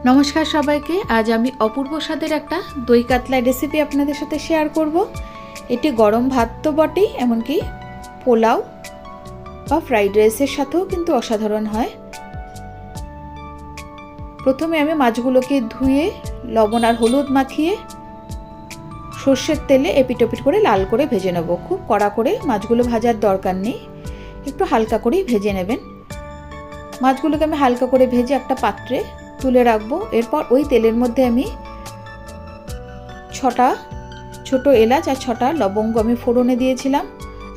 নমস্কার সবাইকে। আজ আমি অপূর্ব স্বাদের একটা দই কাতলা রেসিপি আপনাদের সাথে শেয়ার করব। এটি গরম ভাত তো বটেই, এমনকি পোলাও বা ফ্রাইড রাইসের সাথেও কিন্তু অসাধারণ হয়। প্রথমে আমি মাছগুলোকে ধুয়ে লবণ আর হলুদ মাখিয়ে সর্ষের তেলে এপিটোপিট করে লাল করে ভেজে নেব। খুব কড়া করে মাছগুলো ভাজার দরকার নেই, একটু হালকা করেই ভেজে নেবেন। মাছগুলোকে আমি হালকা করে ভেজে একটা পাত্রে তুলে রাখবো। এরপর ওই তেলের মধ্যে আমি 6টা ছোট এলাচ আর 6টা লবঙ্গ আমি ফোড়নে দিয়েছিলাম।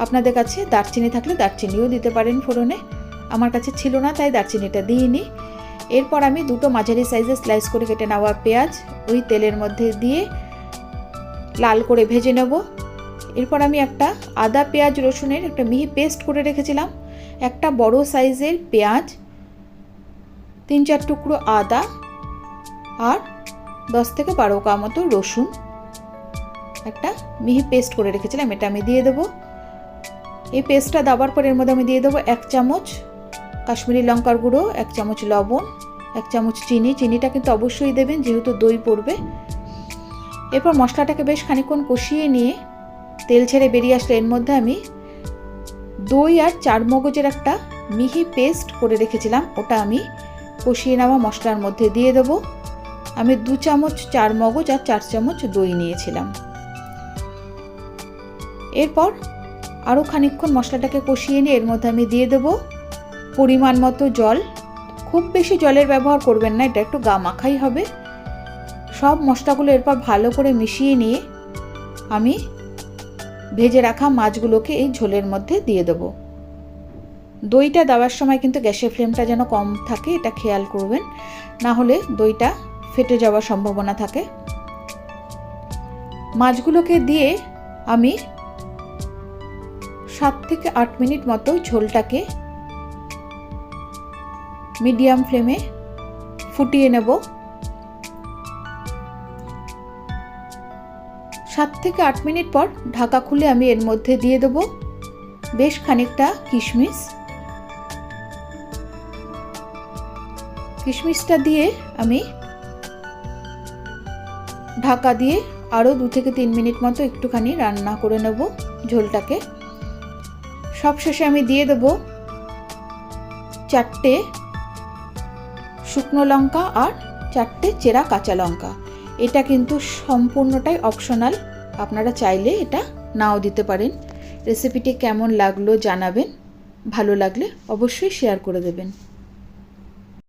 আপনাদের কাছে দারচিনি থাকলে দারচিনিও দিতে পারেন ফোড়নে, আমার কাছে ছিল না তাই দারচিনিটা দিইনি। এরপর আমি 2টো মাঝারি সাইজের স্লাইস করে কেটে নেওয়া পেঁয়াজ ওই তেলের মধ্যে দিয়ে লাল করে ভেজে নেব। এরপর আমি একটা আদা পেঁয়াজ রসুনের একটা মিহি পেস্ট করে রেখেছিলাম, একটা বড় সাইজের পেঁয়াজ, 3-4 টুকরো আদা আর 10 থেকে 12 কোয়া মতো রসুন একটা মিহি পেস্ট করে রেখেছিলাম, এটা আমি দিয়ে দেবো। এই পেস্টটা দেওয়ার পর এর মধ্যে আমি দিয়ে দেবো 1 চামচ কাশ্মীরি লঙ্কার গুঁড়ো, 1 চামচ লবণ, 1 চামচ চিনি। চিনিটা কিন্তু অবশ্যই দেবেন যেহেতু দই পড়বে। এরপর মশলাটাকে বেশ খানিকক্ষণ কষিয়ে নিয়ে তেল ছেড়ে বেরিয়ে আসলে এর মধ্যে আমি দই আর 4 মগজের একটা মিহি পেস্ট করে রেখেছিলাম, ওটা আমি কষিয়ে নেওয়া মশলার মধ্যে দিয়ে দেবো। আমি 2 চামচ 4 মগজ আর 4 চামচ দই নিয়েছিলাম। এরপর আরও খানিকক্ষণ মশলাটাকে কষিয়ে নিয়ে এর মধ্যে আমি দিয়ে দেবো পরিমাণ মতো জল। খুব বেশি জলের ব্যবহার করবেন না, এটা একটু গা মাখাই হবে। সব মশলাগুলো এরপর ভালো করে মিশিয়ে নিয়ে আমি ভেজে রাখা মাছগুলোকে এই ঝোলের মধ্যে দিয়ে দেবো। দইটা দেওয়ার সময় কিন্তু গ্যাসের ফ্লেমটা যেন কম থাকে, এটা খেয়াল করবেন, না হলে দইটা ফেটে যাওয়ার সম্ভাবনা থাকে। মাছগুলোকে দিয়ে আমি 7 থেকে 8 মিনিট মতো ঝোলটাকে মিডিয়াম ফ্লেমে ফুটিয়ে নেব। 7 থেকে 8 মিনিট পর ঢাকা খুলে আমি এর মধ্যে দিয়ে দেব বেশ খানিকটা কিশমিশটা দিয়ে আমি ঢাকা দিয়ে আরও 2 থেকে 3 মিনিট মতো একটুখানি রান্না করে নেব ঝোলটাকে। সবশেষে আমি দিয়ে দেব 4টে শুকনো লঙ্কা আর 4টে চেরা কাঁচা লঙ্কা। এটা কিন্তু সম্পূর্ণটাই অপশনাল, আপনারা চাইলে এটা নাও দিতে পারেন। রেসিপিটি কেমন লাগলো জানাবেন, ভালো লাগলে অবশ্যই শেয়ার করে দেবেন।